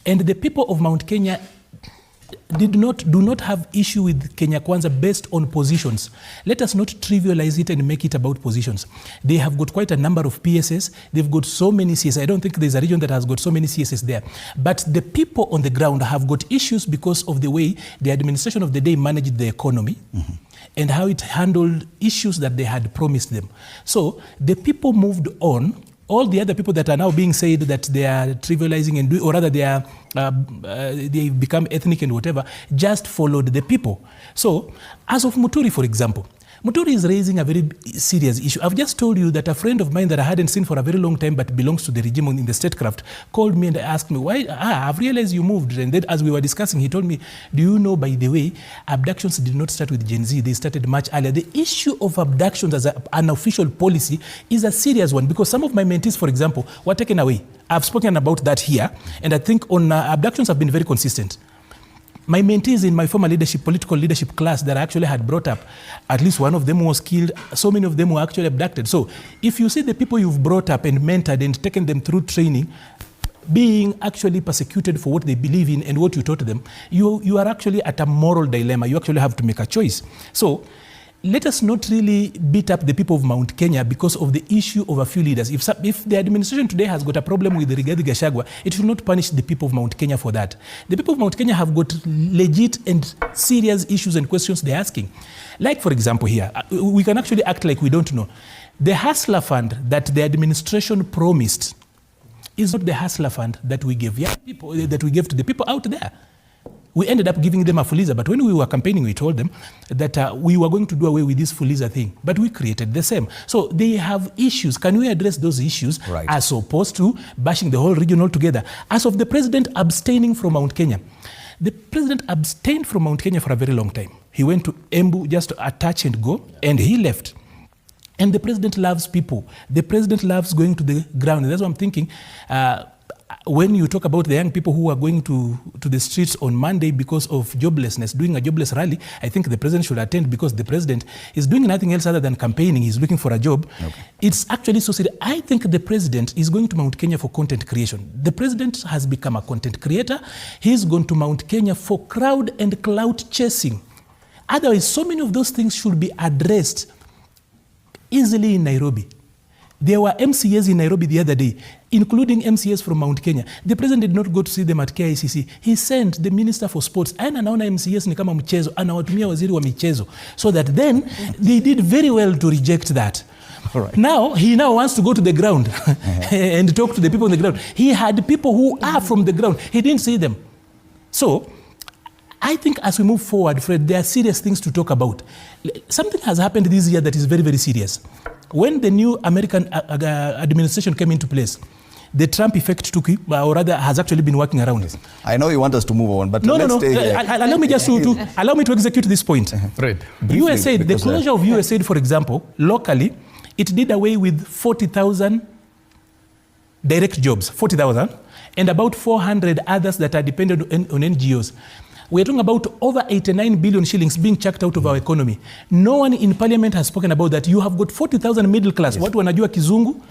And the people of Mount Kenya do not have issue with Kenya Kwanza based on positions. Let us not trivialize it and make it about positions. They have got quite a number of PSS. They've got so many CSS. I don't think there's a region that has got so many CSS there. But the people on the ground have got issues because of the way the administration of the day managed the economy and how it handled issues that they had promised them. So the people moved on. All the other people that are now being said that they are trivializing and or rather they become ethnic and whatever, just followed the people. So as of Muturi, for example, Muturi is raising a very serious issue. I've just told you that a friend of mine that I hadn't seen for a very long time but belongs to the regime in the statecraft called me and asked me, why? I've realized you moved. And then as we were discussing, he told me, do you know, by the way, abductions did not start with Gen Z. They started much earlier. The issue of abductions as an official policy is a serious one because some of my mentees, for example, were taken away. I've spoken about that here. And I think on abductions have been very consistent. My mentees in my former political leadership class that I actually had brought up, at least one of them was killed. So many of them were actually abducted. So if you see the people you've brought up and mentored and taken them through training, being actually persecuted for what they believe in and what you taught them, you are actually at a moral dilemma. You actually have to make a choice. So let us not really beat up the people of Mount Kenya because of the issue of a few leaders. If the administration today has got a problem with Rigathi Gachagua, it should not punish the people of Mount Kenya for that. The people of Mount Kenya have got legit and serious issues and questions they're asking. Like, for example, here, we can actually act like we don't know. The Hustler Fund that the administration promised is not the Hustler Fund that we gave young people, that we gave to the people out there. We ended up giving them a Fuliza, but when we were campaigning, we told them that we were going to do away with this Fuliza thing, but we created the same. So they have issues. Can we address those issues as opposed to bashing the whole region altogether? As of the president abstaining from Mount Kenya, the president abstained from Mount Kenya for a very long time. He went to Embu just to attach and go, and he left. And the president loves people. The president loves going to the ground. And that's what I'm thinking. When you talk about the young people who are going to the streets on Monday because of joblessness, doing a jobless rally, I think the president should attend because the president is doing nothing else other than campaigning. He's looking for a job. Okay. It's actually so serious. I think the president is going to Mount Kenya for content creation. The president has become a content creator. He's gone to Mount Kenya for crowd and clout chasing. Otherwise, so many of those things should be addressed easily in Nairobi. There were MCAs in Nairobi the other day, including MCAs from Mount Kenya. The president did not go to see them at KICC. He sent the minister for sports. And anaona MCAs ni kama mchezo, anawatumia waziri wa michezo. So that then they did very well to reject that. All right. Now, he wants to go to the ground and talk to the people on the ground. He had people who are from the ground. He didn't see them. So I think as we move forward, Fred, there are serious things to talk about. Something has happened this year that is very, very serious. When the new American administration came into place, the Trump effect took, or rather has actually been working around. Yes. I know you want us to move on, but let's stay here. Allow me just allow me to execute this point. Fred. USAID, the closure of USAID, for example, locally, it did away with 40,000 direct jobs, 40,000, and about 400 others that are dependent on NGOs. We're talking about over 89 billion shillings being chucked out of our economy. No one in parliament has spoken about that. You have got 40,000 middle class. Yes. Watu wanajua kizungu.